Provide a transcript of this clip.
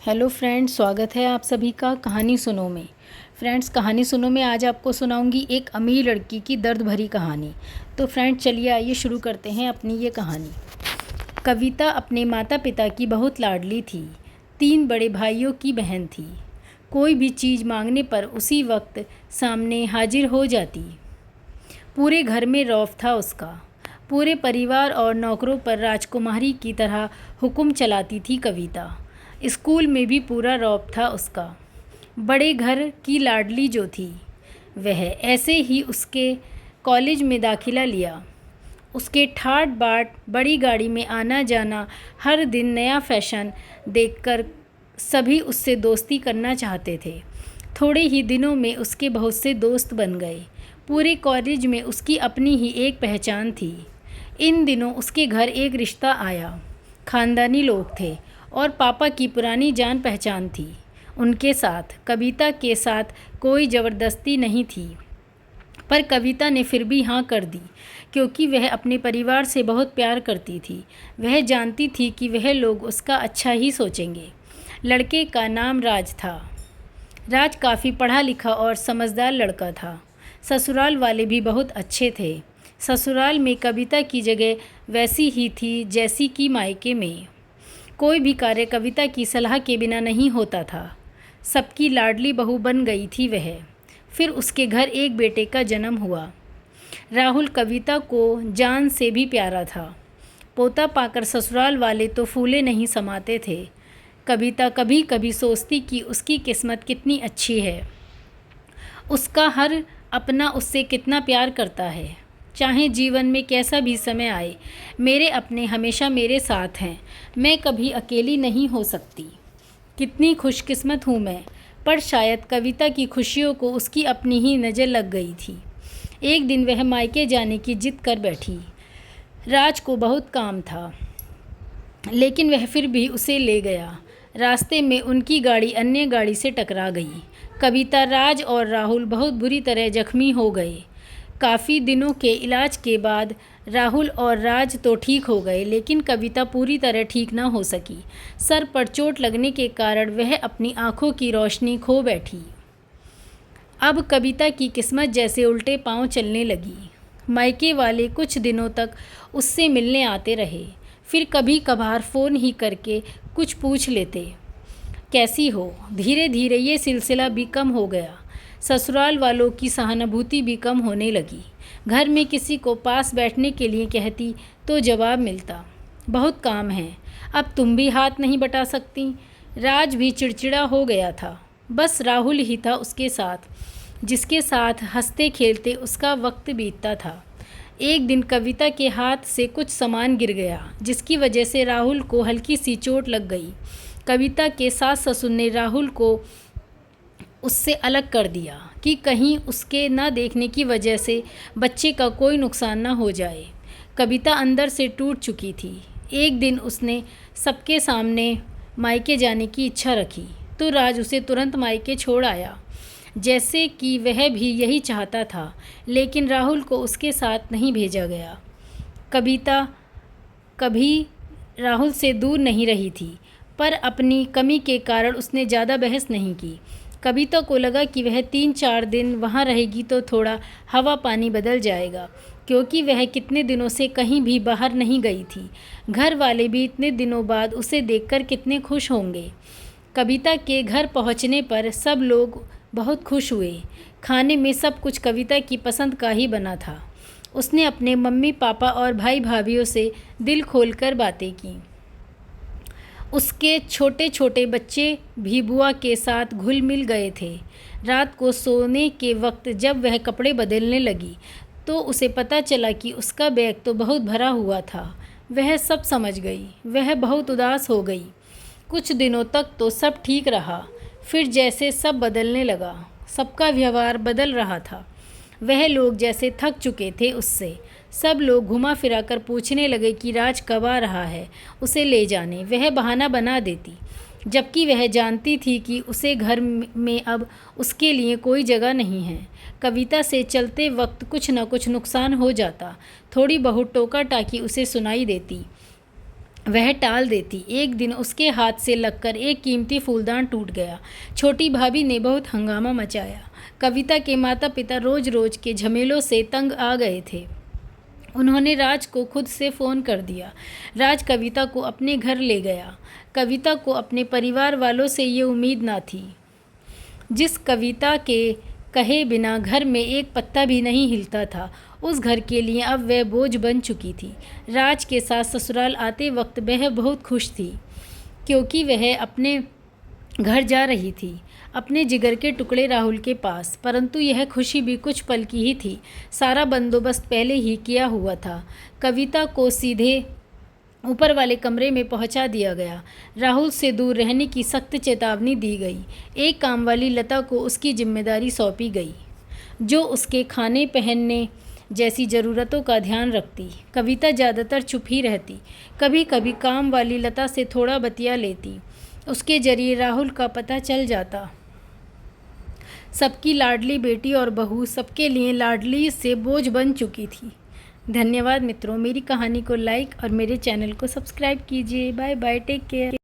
Hello friends, स्वागत है आप सभी का कहानी सुनो में। फ्रेंड्स, कहानी सुनो में आज आपको सुनाऊंगी एक अमीर लड़की की दर्द भरी कहानी। तो फ्रेंड्स, चलिए आइए शुरू करते हैं अपनी ये कहानी। कविता अपने माता पिता की बहुत लाडली थी। 3 बड़े भाइयों की बहन थी। कोई भी चीज़ मांगने पर उसी वक्त सामने हाजिर हो जाती। पूरे घर में रौब था उसका। पूरे परिवार और नौकरों पर राजकुमारी की तरह हुक्म चलाती थी कविता। स्कूल में भी पूरा रौब था उसका। बड़े घर की लाडली जो थी वह ऐसे ही उसके कॉलेज में दाखिला लिया। उसके ठाट बाट बड़ी गाड़ी में आना जाना, हर दिन नया फैशन देखकर सभी उससे दोस्ती करना चाहते थे। थोड़े ही दिनों में उसके बहुत से दोस्त बन गए। पूरे कॉलेज में उसकी अपनी ही एक पहचान थी। इन दिनों उसके घर एक रिश्ता आया। खानदानी लोग थे और पापा की पुरानी जान पहचान थी। उनके साथ कविता के साथ कोई ज़बरदस्ती नहीं थी, पर कविता ने फिर भी हाँ कर दी, क्योंकि वह अपने परिवार से बहुत प्यार करती थी। वह जानती थी कि वह लोग उसका अच्छा ही सोचेंगे। लड़के का नाम राज था। राज काफ़ी पढ़ा लिखा और समझदार लड़का था। ससुराल वाले भी बहुत अच्छे थे। ससुराल में कविता की जगह वैसी ही थी जैसी कि मायके में। कोई भी कार्य कविता की सलाह के बिना नहीं होता था। सबकी लाडली बहू बन गई थी वह। फिर उसके घर एक बेटे का जन्म हुआ। राहुल कविता को जान से भी प्यारा था। पोता पाकर ससुराल वाले तो फूले नहीं समाते थे। कविता कभी कभी सोचती कि उसकी किस्मत कितनी अच्छी है। उसका हर अपना उससे कितना प्यार करता है। चाहे जीवन में कैसा भी समय आए, मेरे अपने हमेशा मेरे साथ हैं। मैं कभी अकेली नहीं हो सकती। कितनी खुशकिस्मत हूँ मैं। पर शायद कविता की खुशियों को उसकी अपनी ही नज़र लग गई थी। एक दिन वह मायके जाने की जिद कर बैठी। राज को बहुत काम था, लेकिन वह फिर भी उसे ले गया। रास्ते में उनकी गाड़ी अन्य गाड़ी से टकरा गई। कविता, राज और राहुल बहुत बुरी तरह जख्मी हो गए। काफ़ी दिनों के इलाज के बाद राहुल और राज तो ठीक हो गए, लेकिन कविता पूरी तरह ठीक ना हो सकी। सर पर चोट लगने के कारण वह अपनी आँखों की रोशनी खो बैठी। अब कविता की किस्मत जैसे उल्टे पांव चलने लगी। मायके वाले कुछ दिनों तक उससे मिलने आते रहे। फिर कभी कभार फ़ोन ही करके कुछ पूछ लेते, कैसी हो। धीरे धीरे ये सिलसिला भी कम हो गया। ससुराल वालों की सहानुभूति भी कम होने लगी। घर में किसी को पास बैठने के लिए कहती तो जवाब मिलता, बहुत काम है, अब तुम भी हाथ नहीं बटा सकती। राज भी चिड़चिड़ा हो गया था। बस राहुल ही था उसके साथ, जिसके साथ हंसते खेलते उसका वक्त बीतता था। एक दिन कविता के हाथ से कुछ सामान गिर गया, जिसकी वजह से राहुल को हल्की सी चोट लग गई। कविता के सास ससुर ने राहुल को उससे अलग कर दिया कि कहीं उसके न देखने की वजह से बच्चे का कोई नुकसान न हो जाए। कविता अंदर से टूट चुकी थी। एक दिन उसने सबके सामने मायके जाने की इच्छा रखी, तो राज उसे तुरंत मायके छोड़ आया, जैसे कि वह भी यही चाहता था। लेकिन राहुल को उसके साथ नहीं भेजा गया। कविता कभी राहुल से दूर नहीं रही थी, पर अपनी कमी के कारण उसने ज़्यादा बहस नहीं की। कविता को लगा कि वह 3-4 दिन वहाँ रहेगी तो थोड़ा हवा पानी बदल जाएगा, क्योंकि वह कितने दिनों से कहीं भी बाहर नहीं गई थी। घर वाले भी इतने दिनों बाद उसे देखकर कितने खुश होंगे। कविता के घर पहुँचने पर सब लोग बहुत खुश हुए। खाने में सब कुछ कविता की पसंद का ही बना था। उसने अपने मम्मी पापा और भाई भाभीयों से दिल खोलकर बातें की। उसके छोटे छोटे बच्चे भी बुआ के साथ घुल मिल गए थे। रात को सोने के वक्त जब वह कपड़े बदलने लगी, तो उसे पता चला कि उसका बैग तो बहुत भरा हुआ था। वह सब समझ गई। वह बहुत उदास हो गई। कुछ दिनों तक तो सब ठीक रहा, फिर जैसे सब बदलने लगा। सबका व्यवहार बदल रहा था। वह लोग जैसे थक चुके थे उससे। सब लोग घुमा फिरा कर पूछने लगे कि राज कब आ रहा है, उसे ले जाने। वह बहाना बना देती, जबकि वह जानती थी कि उसे घर में अब उसके लिए कोई जगह नहीं है। कविता से चलते वक्त कुछ न कुछ नुकसान हो जाता। थोड़ी बहुत टोका टाकी उसे सुनाई देती। वह टाल देती। एक दिन उसके हाथ से लगकर एक कीमती फूलदान टूट गया। छोटी भाभी ने बहुत हंगामा मचाया। कविता के माता पिता रोज रोज के झमेलों से तंग आ गए थे। उन्होंने राज को खुद से फ़ोन कर दिया। राज कविता को अपने घर ले गया। कविता को अपने परिवार वालों से ये उम्मीद ना थी। जिस कविता के कहे बिना घर में एक पत्ता भी नहीं हिलता था, उस घर के लिए अब वह बोझ बन चुकी थी। राज के साथ ससुराल आते वक्त वह बहुत खुश थी, क्योंकि वह अपने घर जा रही थी, अपने जिगर के टुकड़े राहुल के पास। परंतु यह खुशी भी कुछ पल की ही थी। सारा बंदोबस्त पहले ही किया हुआ था। कविता को सीधे ऊपर वाले कमरे में पहुंचा दिया गया। राहुल से दूर रहने की सख्त चेतावनी दी गई। एक काम वाली लता को उसकी जिम्मेदारी सौंपी गई, जो उसके खाने पहनने जैसी ज़रूरतों का ध्यान रखती। कविता ज़्यादातर चुप ही रहती। कभी कभी काम वाली लता से थोड़ा बतिया लेती। उसके जरिए राहुल का पता चल जाता। सबकी लाडली बेटी और बहू सबके लिए लाडली से बोझ बन चुकी थी। धन्यवाद मित्रों, मेरी कहानी को लाइक और मेरे चैनल को सब्सक्राइब कीजिए। Bye bye, take care.